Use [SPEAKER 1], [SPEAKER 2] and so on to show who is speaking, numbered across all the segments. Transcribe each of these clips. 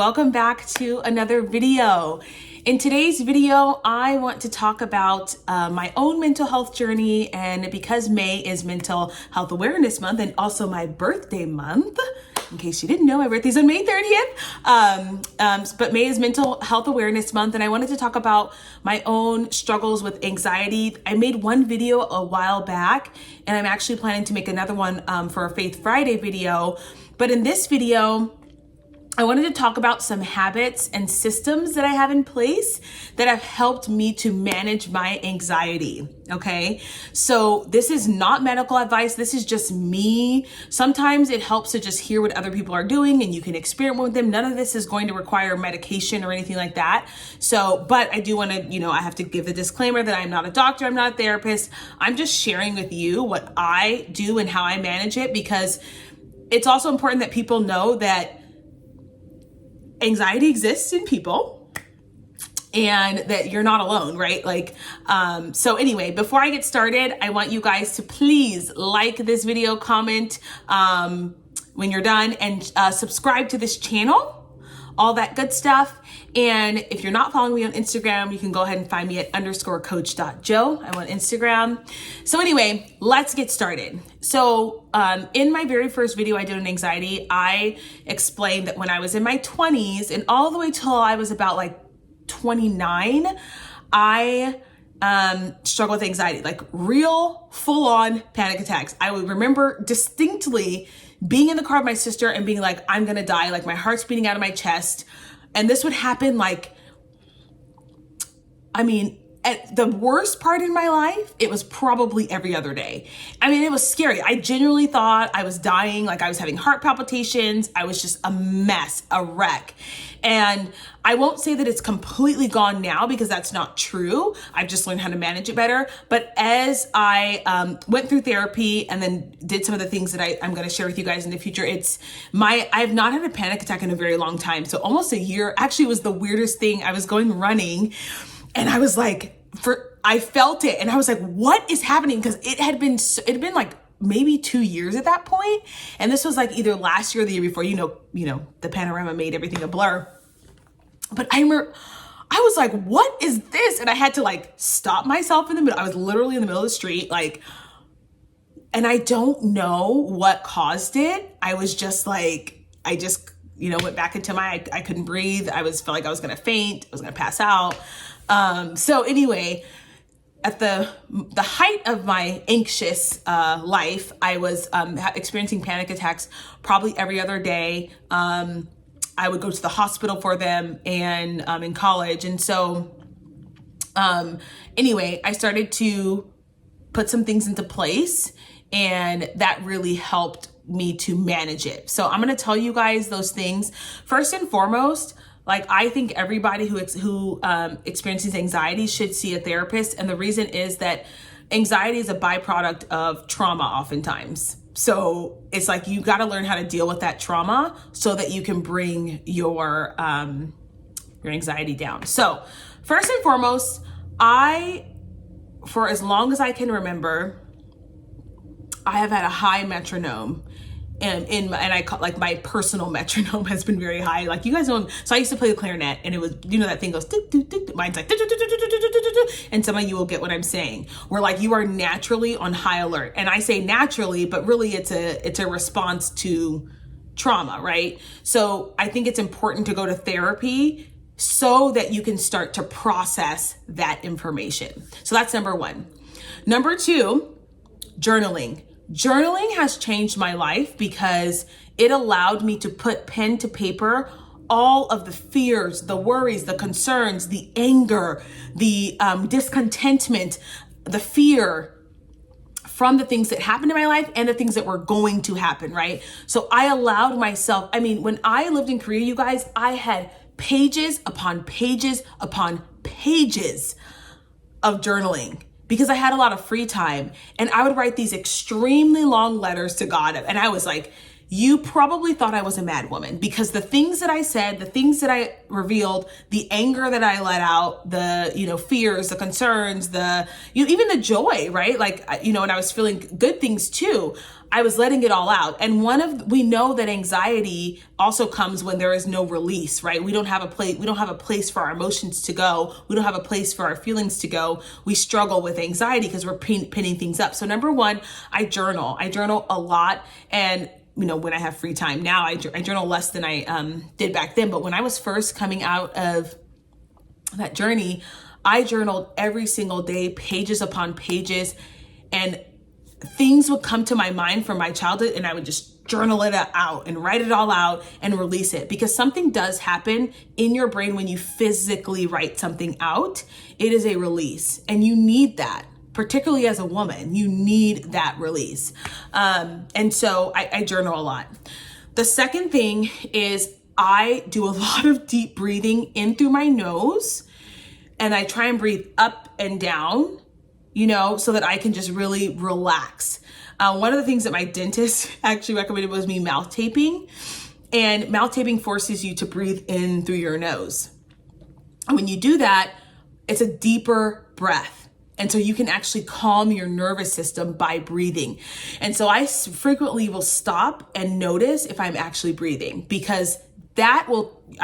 [SPEAKER 1] welcome back to another video. In today's video, I want to talk about my own mental health journey, and because May is Mental Health Awareness Month and also my birthday month, in case you didn't know, my birthday's on May 30th, but May is Mental Health Awareness Month, and I wanted to talk about my own struggles with anxiety. I made one video a while back, and I'm actually planning to make another one for a Faith Friday video, but in this video, I wanted to talk about some habits and systems that I have in place that have helped me to manage my anxiety, okay? So this is not medical advice. This is just me. Sometimes it helps to just hear what other people are doing and you can experiment with them. None of this is going to require medication or anything like that. So, but I do want to, I have to give the disclaimer that I'm not a doctor, I'm not a therapist. I'm just sharing with you what I do and how I manage it, because it's also important that people know that anxiety exists in people and that you're not alone, right? So anyway, before I get started, I want you guys to please like this video, comment when you're done, and subscribe to this channel, all that good stuff. And if you're not following me on Instagram, you can go ahead and find me at _coach.joe. I'm on Instagram. So anyway, let's get started. So in my very first video I did on anxiety, I explained that when I was in my 20s and all the way till I was about 29, I struggled with anxiety, real full-on panic attacks. I would remember distinctly being in the car with my sister and being like, I'm gonna die, my heart's beating out of my chest. And this would happen at the worst part in my life, it was probably every other day. It was scary. I genuinely thought I was dying, I was having heart palpitations. I was just a mess, a wreck. And I won't say that it's completely gone now, because that's not true. I've just learned how to manage it better. But as I went through therapy and then did some of the things that I'm going to share with you guys in the future, I've not had a panic attack in a very long time. So almost a year. Actually, was the weirdest thing. I was going running and I was I felt it and I was like, what is happening? Because it had been maybe 2 years at that point. And this was either last year or the year before, the panorama made everything a blur. But I was like, what is this? And I had to stop myself in the middle. I was literally in the middle of the street, and I don't know what caused it. I was just went back into I couldn't breathe. Felt like I was going to faint. I was going to pass out. So anyway, at the height of my anxious life, I was experiencing panic attacks probably every other day. I would go to the hospital for them, and in college. And so anyway, I started to put some things into place, and that really helped me to manage it. So I'm going to tell you guys those things. First and foremost, I think everybody who experiences anxiety should see a therapist. And the reason is that anxiety is a byproduct of trauma oftentimes. So it's you got to learn how to deal with that trauma so that you can bring your anxiety down. So first and foremost, for as long as I can remember, I have had a high metronome. And I call my personal metronome has been very high. You guys know, so I used to play the clarinet, and it was, that thing goes, mine's and some of you will get what I'm saying, where you are naturally on high alert. And I say naturally, but really it's a response to trauma, right? So I think it's important to go to therapy so that you can start to process that information. So that's number one. Number two, journaling. Journaling has changed my life because it allowed me to put pen to paper all of the fears, the worries, the concerns, the anger, the discontentment, the fear from the things that happened in my life and the things that were going to happen, right? So I allowed myself, when I lived in Korea, you guys, I had pages upon pages upon pages of journaling, because I had a lot of free time, and I would write these extremely long letters to God. And I was you probably thought I was a mad woman, because the things that I said, the things that I revealed, the anger that I let out, the, fears, the concerns, even the joy, right? Like, and I was feeling good things too. I was letting it all out. And we know that anxiety also comes when there is no release, right? We don't have a place for our emotions to go. We don't have a place for our feelings to go. We struggle with anxiety because we're pinning things up. So number one, I journal a lot. And when I have free time now, I journal less than I did back then. But when I was first coming out of that journey, I journaled every single day, pages upon pages, and things would come to my mind from my childhood, and I would just journal it out and write it all out and release it, because something does happen in your brain when you physically write something out. It is a release, and you need that. Particularly as a woman, you need that release. And so I journal a lot. The second thing is I do a lot of deep breathing in through my nose, and I try and breathe up and down, so that I can just really relax. One of the things that my dentist actually recommended was me mouth taping, and mouth taping forces you to breathe in through your nose. And when you do that, it's a deeper breath. And so you can actually calm your nervous system by breathing. And so I frequently will stop and notice if I'm actually breathing, because I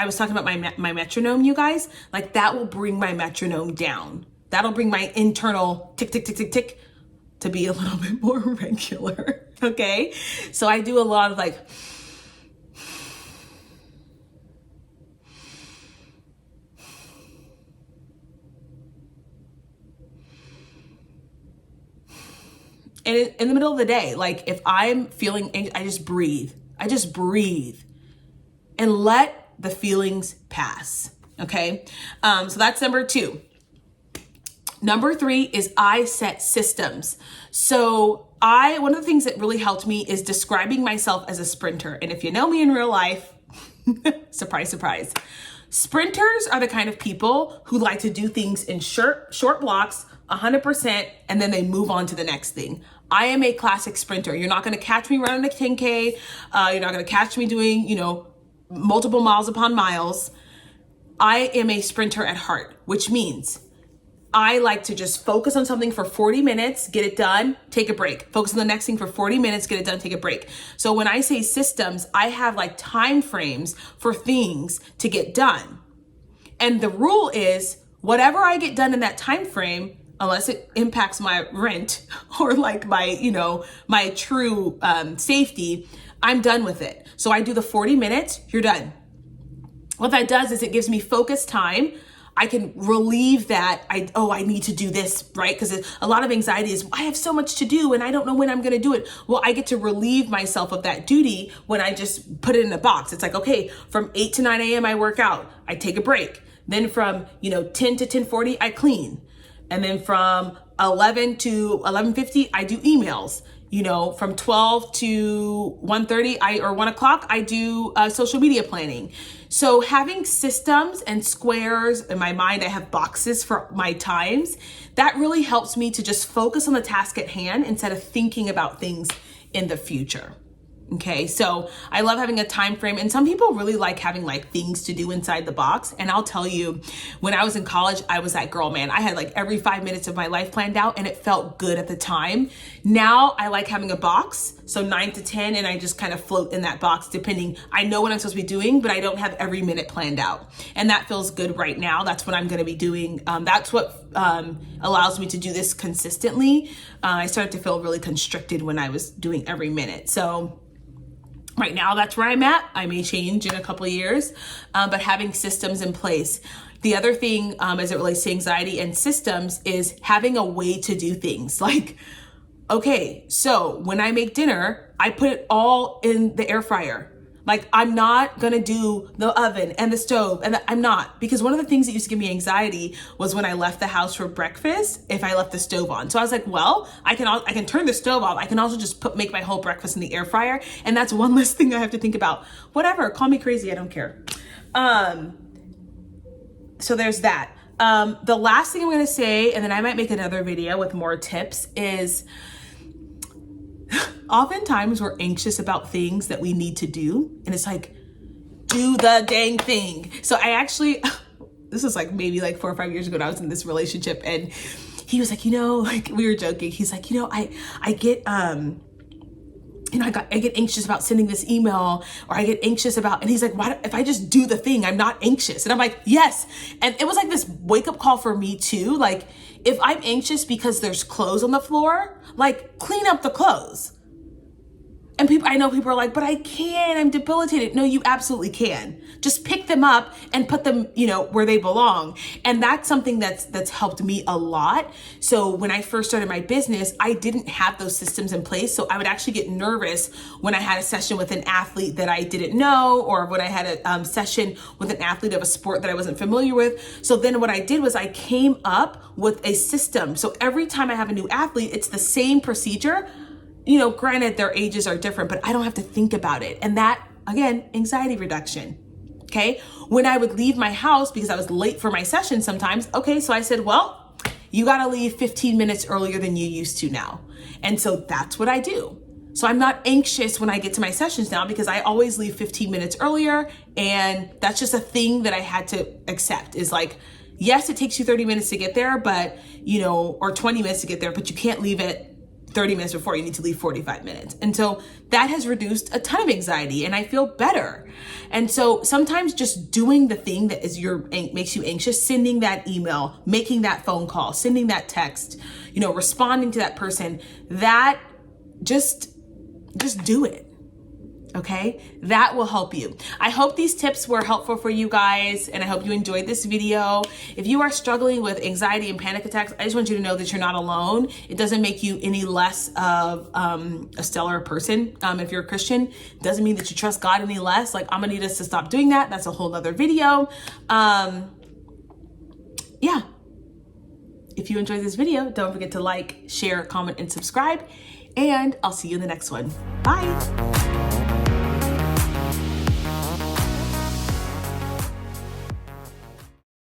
[SPEAKER 1] was talking about my metronome, you guys, like that will bring my metronome down. That'll bring my internal tick, tick, tick, tick, tick to be a little bit more regular. Okay. So I do a lot of like, and in the middle of the day, like if I'm feeling anxious, I just breathe and let the feelings pass. Okay. So that's number two. Number three is I set systems. So one of the things that really helped me is describing myself as a sprinter. And if you know me in real life, surprise, surprise, sprinters are the kind of people who like to do things in short blocks, 100%, and then they move on to the next thing. I am a classic sprinter. You're not going to catch me running a 10K. You're not going to catch me doing, multiple miles upon miles. I am a sprinter at heart, which means I like to just focus on something for 40 minutes, get it done, take a break. Focus on the next thing for 40 minutes, get it done, take a break. So when I say systems, I have like time frames for things to get done. And the rule is whatever I get done in that time frame, unless it impacts my rent or like my true safety, I'm done with it. So I do the 40 minutes, you're done. What that does is it gives me focused time. I can relieve that I need to do this, right? Because a lot of anxiety is, I have so much to do and I don't know when I'm going to do it. Well, I get to relieve myself of that duty when I just put it in a box. It's like, okay, from 8 to 9 a.m. I work out, I take a break. Then from 10 to 10:40, I clean. And then from 11 to 11:50, I do emails. From 12 to 1:30 or 1 o'clock, I do social media planning. So having systems and squares in my mind, I have boxes for my times. That really helps me to just focus on the task at hand instead of thinking about things in the future. Okay, so I love having a time frame, and some people really like having like things to do inside the box. And I'll tell you, when I was in college, I was that girl, man. I had like every 5 minutes of my life planned out, and it felt good at the time. Now I like having a box, so 9 to 10, and I just kind of float in that box depending. I know what I'm supposed to be doing, but I don't have every minute planned out, and that feels good right now. That's what I'm going to be doing. That's what allows me to do this consistently. I started to feel really constricted when I was doing every minute. So right now, that's where I'm at. I may change in a couple of years, but having systems in place. The other thing as it relates to anxiety and systems is having a way to do things. Like, okay, so when I make dinner, I put it all in the air fryer. Like, I'm not going to do the oven and the stove, and I'm not, because one of the things that used to give me anxiety was when I left the house for breakfast, if I left the stove on. So I was like, well, I can turn the stove off. I can also just make my whole breakfast in the air fryer. And that's one less thing I have to think about. Whatever, call me crazy. I don't care. So there's that. The last thing I'm going to say, and then I might make another video with more tips, is oftentimes we're anxious about things that we need to do. And it's like, do the dang thing. So I actually, this is like maybe like 4 or 5 years ago when I was in this relationship, and he was like, like we were joking. He's like, I get, I get anxious about sending this email, or I get anxious about, and he's like, why, if I just do the thing, I'm not anxious. And I'm like, yes. And it was like this wake up call for me too. Like, if I'm anxious because there's clothes on the floor, like, clean up the clothes. And I know people are like, but I can't, I'm debilitated. No, you absolutely can. Just pick them up and put them, where they belong. And that's something that's helped me a lot. So when I first started my business, I didn't have those systems in place. So I would actually get nervous when I had a session with an athlete that I didn't know, or when I had a session with an athlete of a sport that I wasn't familiar with. So then what I did was I came up with a system. So every time I have a new athlete, it's the same procedure. Granted, their ages are different, but I don't have to think about it. And that, again, anxiety reduction. Okay. When I would leave my house because I was late for my session sometimes. Okay. So I said, well, you got to leave 15 minutes earlier than you used to now. And so that's what I do. So I'm not anxious when I get to my sessions now because I always leave 15 minutes earlier. And that's just a thing that I had to accept, is like, yes, it takes you 30 minutes to get there, but, or 20 minutes to get there, but you can't leave it 30 minutes before. You need to leave 45 minutes. And so that has reduced a ton of anxiety, and I feel better. And so sometimes just doing the thing that makes you anxious, sending that email, making that phone call, sending that text, responding to that person, that just do it. Okay, that will help you. I hope these tips were helpful for you guys, and I hope you enjoyed this video. If you are struggling with anxiety and panic attacks, I just want you to know that you're not alone. It doesn't make you any less of a stellar person. If you're a Christian, it doesn't mean that you trust God any less. Like, I'm gonna need us to stop doing that. That's a whole other video. Yeah. If you enjoyed this video, don't forget to like, share, comment, and subscribe. And I'll see you in the next one. Bye.